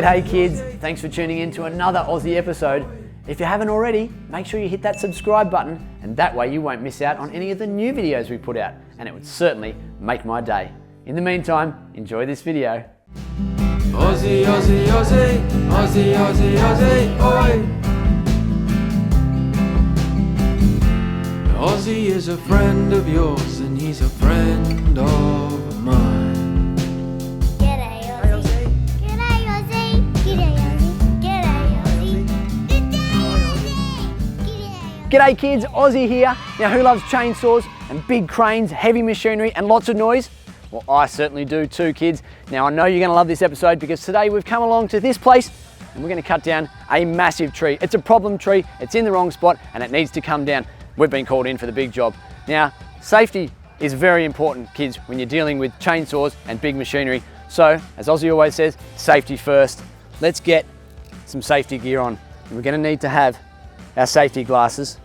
G'day kids, thanks for tuning in to another Aussie episode. If you haven't already, make sure you hit that subscribe button and that way you won't miss out on any of the new videos we put out, and it would certainly make my day. In the meantime, enjoy this video. Aussie, Aussie, Aussie, Aussie, Aussie, Aussie, oi! Ozzie is a friend of yours and he's a friend of mine. G'day kids, Ozzie here. Now who loves chainsaws and big cranes, heavy machinery and lots of noise? Well, I certainly do too, kids. Now I know you're going to love this episode because today we've come along to this place and we're going to cut down a massive tree. It's a problem tree, it's in the wrong spot and it needs to come down. We've been called in for the big job. Now, safety is very important, kids, when you're dealing with chainsaws and big machinery. So, as Ozzie always says, safety first. Let's get some safety gear on. We're going to need to have our safety glasses.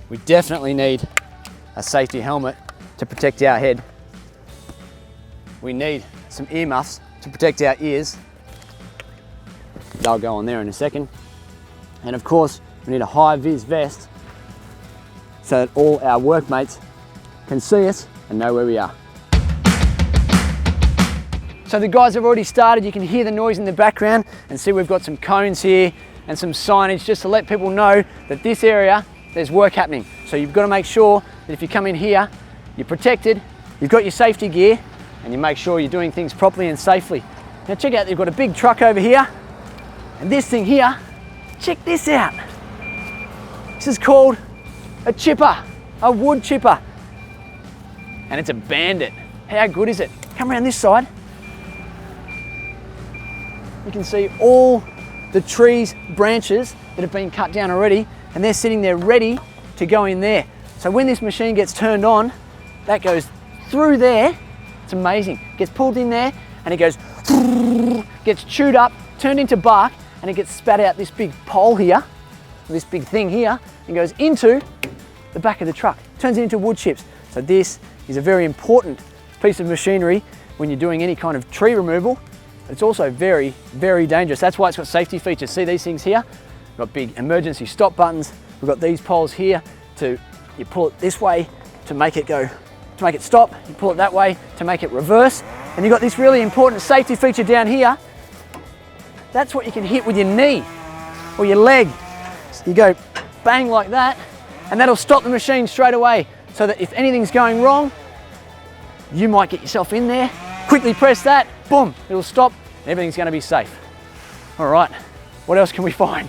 We definitely need a safety helmet to protect our head. We need some earmuffs to protect our ears. They'll go on there in a second. And of course, we need a high-vis vest so that all our workmates can see us and know where we are. So the guys have already started. You can hear the noise in the background and see we've got some cones here and some signage just to let people know that this area, there's work happening. So you've got to make sure that if you come in here, you're protected, you've got your safety gear, and you make sure you're doing things properly and safely. Now check out, you've got a big truck over here, and this thing here, check this out. This is called a chipper, a wood chipper. And it's a bandit. How good is it? Come around this side. You can see all the trees, branches that have been cut down already, and they're sitting there ready to go in there. So when this machine gets turned on, that goes through there. It's amazing. It gets pulled in there and it goes, gets chewed up, turned into bark, and it gets spat out this big pole here, this big thing here, and goes into the back of the truck. Turns it into wood chips. So this is a very important piece of machinery when you're doing any kind of tree removal. But it's also very, very dangerous. That's why it's got safety features. See these things here? We've got big emergency stop buttons. We've got these poles here you pull it this way to make it go, to make it stop. You pull it that way to make it reverse. And you've got this really important safety feature down here. That's what you can hit with your knee or your leg. So you go bang like that, and that'll stop the machine straight away. So that if anything's going wrong, you might get yourself in there, quickly press that, boom, it'll stop, and everything's gonna be safe. All right, what else can we find?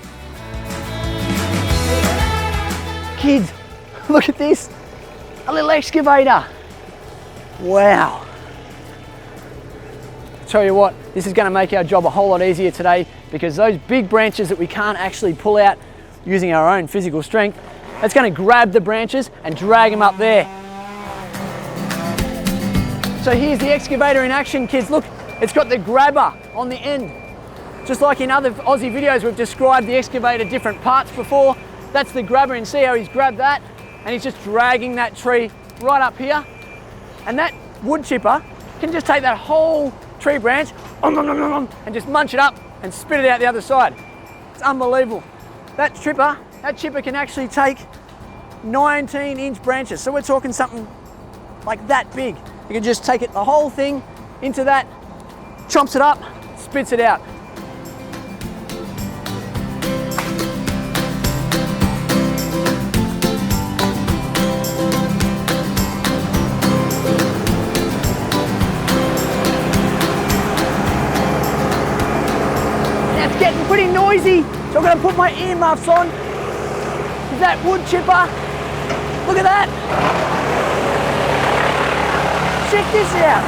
Kids, look at this, a little excavator. Wow. Tell you what, this is gonna make our job a whole lot easier today because those big branches that we can't actually pull out using our own physical strength, that's gonna grab the branches and drag them up there. So here's the excavator in action, kids. Look, it's got the grabber on the end. Just like in other Aussie videos, we've described the excavator different parts before. That's the grabber, and see how he's grabbed that? And he's just dragging that tree right up here. And that wood chipper can just take that whole tree branch and just munch it up and spit it out the other side. It's unbelievable. That chipper can actually take 19-inch branches. So we're talking something like that big. You can just take it, the whole thing, into that, chomps it up, spits it out. Now it's getting pretty noisy, so I'm going to put my earmuffs on. Is that wood chipper? Look at that. Check this out.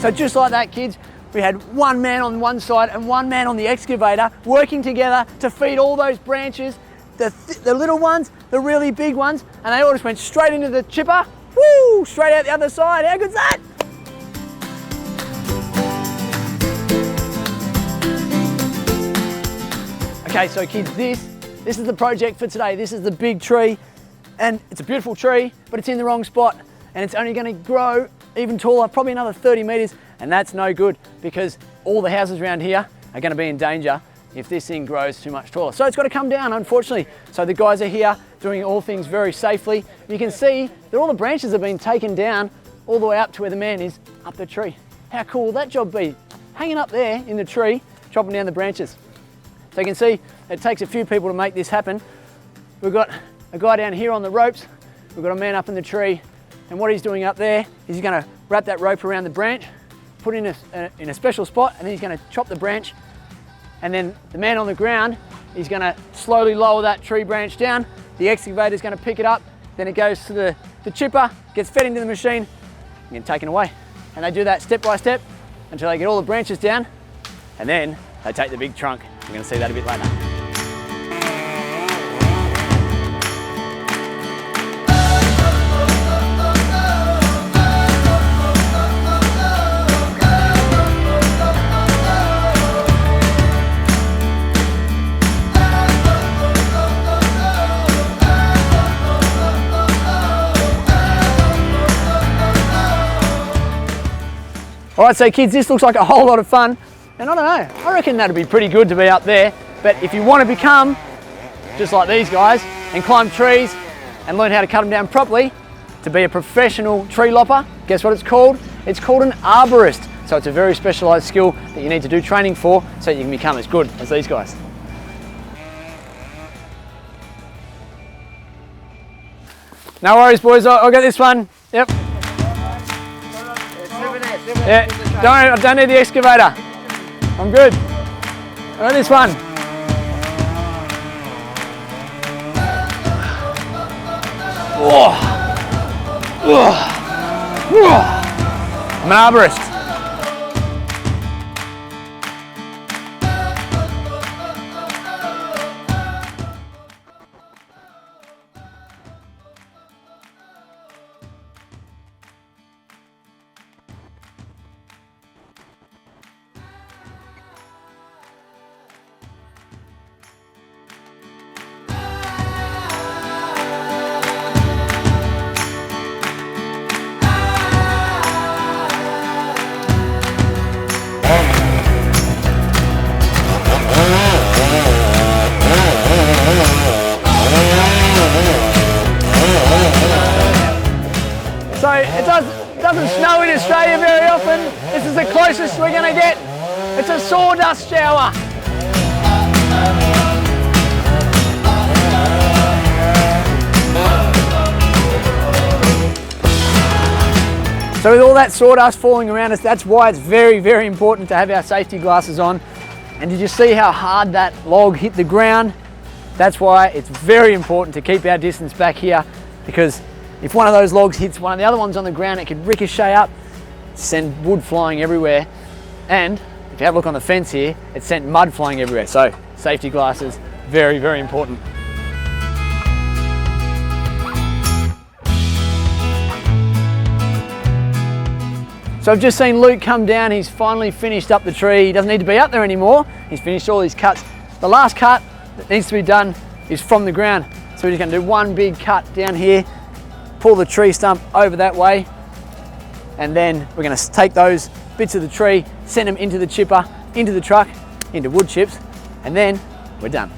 So just like that, kids, we had one man on one side and one man on the excavator working together to feed all those branches, the little ones, the really big ones, and they all just went straight into the chipper, woo, straight out the other side. How good's that? Okay, so kids, this is the project for today. This is the big tree, and it's a beautiful tree, but it's in the wrong spot, and it's only gonna grow even taller, probably another 30 meters, and that's no good because all the houses around here are gonna be in danger if this thing grows too much taller. So it's gotta come down, unfortunately. So the guys are here doing all things very safely. You can see that all the branches have been taken down all the way up to where the man is up the tree. How cool will that job be? Hanging up there in the tree, chopping down the branches. So you can see it takes a few people to make this happen. We've got a guy down here on the ropes. We've got a man up in the tree, and what he's doing up there is he's gonna wrap that rope around the branch, put it in a special spot, and then he's gonna chop the branch. And then the man on the ground, he's gonna slowly lower that tree branch down. The excavator's gonna pick it up, then it goes to the chipper, gets fed into the machine, and then taken away. And they do that step by step until they get all the branches down, and then they take the big trunk. We're gonna see that a bit later. All right, so kids, this looks like a whole lot of fun. And I don't know, I reckon that'd be pretty good to be up there. But if you want to become just like these guys and climb trees and learn how to cut them down properly, to be a professional tree lopper, guess what it's called? It's called an arborist. So it's a very specialized skill that you need to do training for so you can become as good as these guys. No worries, boys, I'll get this one. Yep. Yeah, I don't need the excavator. I'm good. I got this one. I'm an arborist. So it doesn't snow in Australia very often. This is the closest we're going to get. It's a sawdust shower. So with all that sawdust falling around us, that's why it's very, very important to have our safety glasses on. And did you see how hard that log hit the ground? That's why it's very important to keep our distance back here, because if one of those logs hits one of the other ones on the ground, it could ricochet up, send wood flying everywhere. And if you have a look on the fence here, it sent mud flying everywhere. So safety glasses, very, very important. So I've just seen Luke come down. He's finally finished up the tree. He doesn't need to be up there anymore. He's finished all his cuts. The last cut that needs to be done is from the ground. So we're just going to do one big cut down here, pull the tree stump over that way, and then we're going to take those bits of the tree, send them into the chipper, into the truck, into wood chips, and then we're done.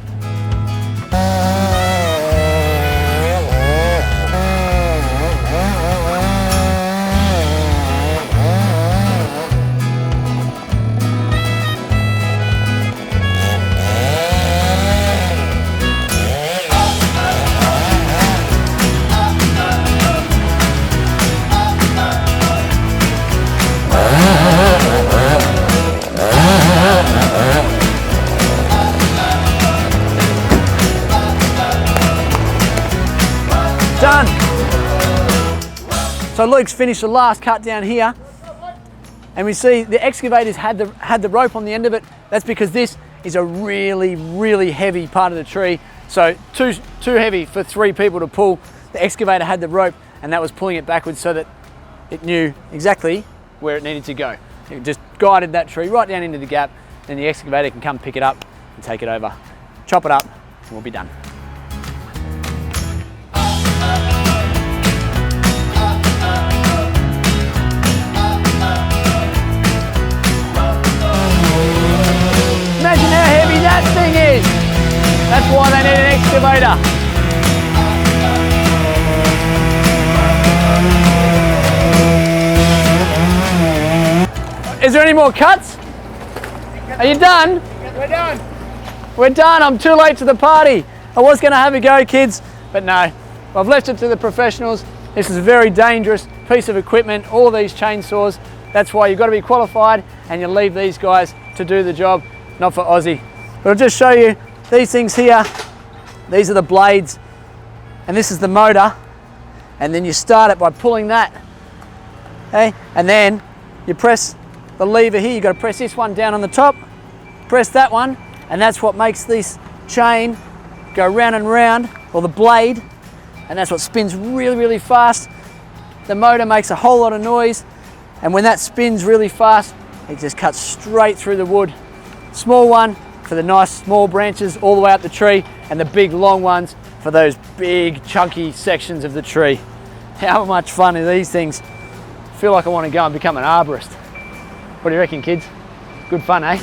Done. So Luke's finished the last cut down here. And we see the excavators had the rope on the end of it. That's because this is a really, really heavy part of the tree. So too heavy for 3 people to pull. The excavator had the rope and that was pulling it backwards so that it knew exactly where it needed to go. It just guided that tree right down into the gap, and the excavator can come pick it up and take it over, chop it up, and we'll be done. Imagine how heavy that thing is. That's why they need an excavator. Is there any more cuts? Are you done? We're done. We're done. I'm too late to the party. I was going to have a go, kids, but no. I've left it to the professionals. This is a very dangerous piece of equipment, all these chainsaws. That's why you've got to be qualified and you leave these guys to do the job, not for Ozzie. But I'll just show you these things here. These are the blades and this is the motor. And then you start it by pulling that. Okay? And then you press the lever here. You've got to press this one down on the top, press that one, and that's what makes this chain go round and round, or the blade, and that's what spins really, really fast. The motor makes a whole lot of noise, and when that spins really fast, it just cuts straight through the wood. Small one for the nice small branches all the way up the tree, and the big long ones for those big chunky sections of the tree. How much fun are these things? I feel like I want to go and become an arborist. What do you reckon, kids? Good fun, eh?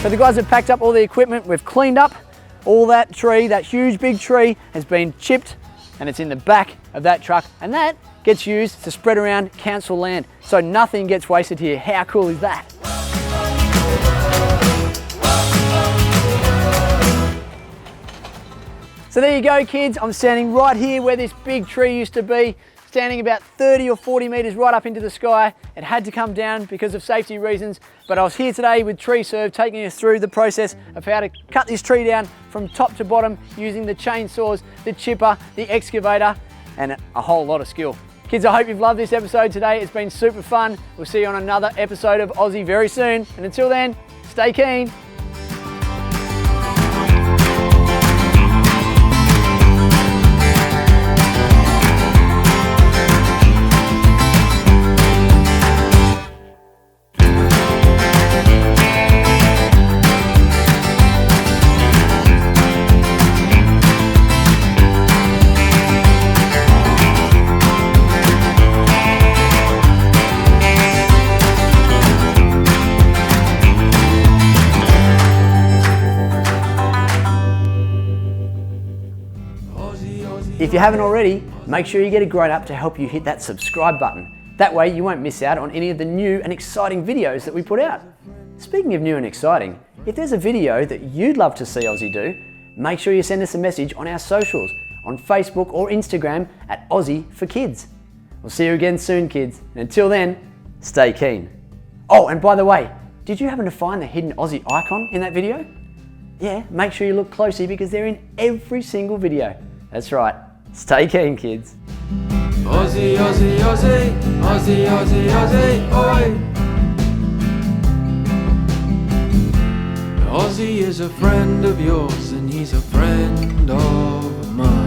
So the guys have packed up all the equipment. We've cleaned up all that tree. That huge big tree has been chipped and it's in the back of that truck, and that gets used to spread around council land. So nothing gets wasted here. How cool is that? So there you go, kids. I'm standing right here where this big tree used to be, standing about 30 or 40 meters right up into the sky. It had to come down because of safety reasons, but I was here today with Tree Serve taking us through the process of how to cut this tree down from top to bottom using the chainsaws, the chipper, the excavator, and a whole lot of skill. Kids, I hope you've loved this episode today. It's been super fun. We'll see you on another episode of Ozzie very soon. And until then, stay keen. If you haven't already, make sure you get a grown-up to help you hit that subscribe button. That way you won't miss out on any of the new and exciting videos that we put out. Speaking of new and exciting, if there's a video that you'd love to see Ozzie do, make sure you send us a message on our socials, on Facebook or Instagram at Ozzie for Kids. We'll see you again soon, kids. And until then, stay keen. Oh, and by the way, did you happen to find the hidden Ozzie icon in that video? Yeah, make sure you look closely because they're in every single video. That's right. Stay keen, kids. Ozzie, Ozzie, Ozzie, Ozzie, Ozzie, Ozzie, oi. Ozzie is a friend of yours and he's a friend of mine.